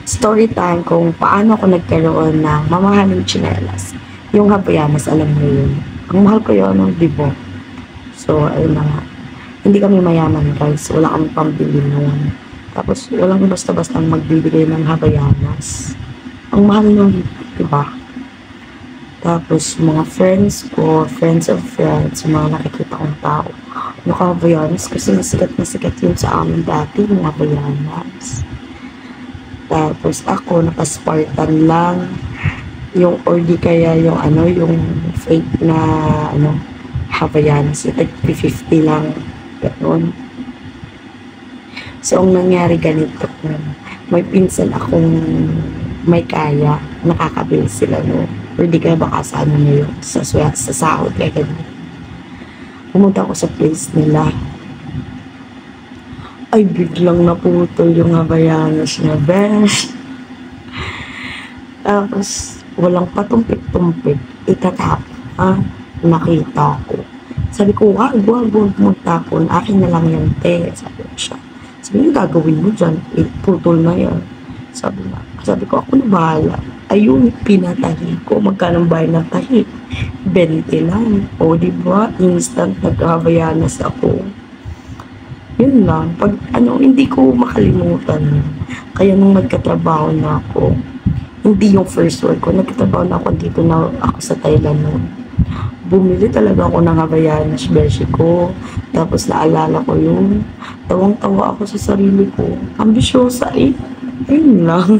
Story time kung paano ako nagkaroon ng mamahaling tsinelas. Yung Havaianas, alam mo yun. Ang mahal ko yun, no, di ba? So, ayun na nga. Hindi kami mayaman, guys. Wala kami pambili noon. Tapos, walang basta-basta magbibigay ng Havaianas. Ang mahal nun, di ba? Tapos, mga friends ko, friends of friends, mga nakikita kong tao, naka-Havaianas kasi sikat na sikat yun sa amin dati, mga Havaianas. Tapos ako, naka-Spartan lang. Yung, or di kaya yung ano, yung fake na, ano, Havaianas. Yung 50 lang. Ganoon. So, ang nangyari ganito, may pinsan akong may kaya, nakakabili sila, no? Or di kaya baka sa ano na yun, sa sahod, kaya ganun. Pumunta ako sa place nila. Ay, biglang naputol yung Havaianas na best. Tapos, walang patumpik-tumpik. Nakita ko. Sabi ko, wag magtapon. Akin na lang yan, te. Sabi ko siya. Sabi niya, gagawin mo dyan. Putol na yan. Sabi ko, ako na bahala. Ayun, pinatahi ko. Magkano bayad ng tahi? 20 lang. O, diba? Instant nag-Havaianas ako. Yun lang. Pag, hindi ko makalimutan. Kaya nung nagkatrabaho na ako, hindi yung first work ko, nagkatrabaho na ako dito na ako sa Thailand noon. Bumili talaga ako ng Havaianas beshi ko. Tapos naalala ko yun. Tawang-tawa ako sa sarili ko. Ambisyosa eh. Yun lang.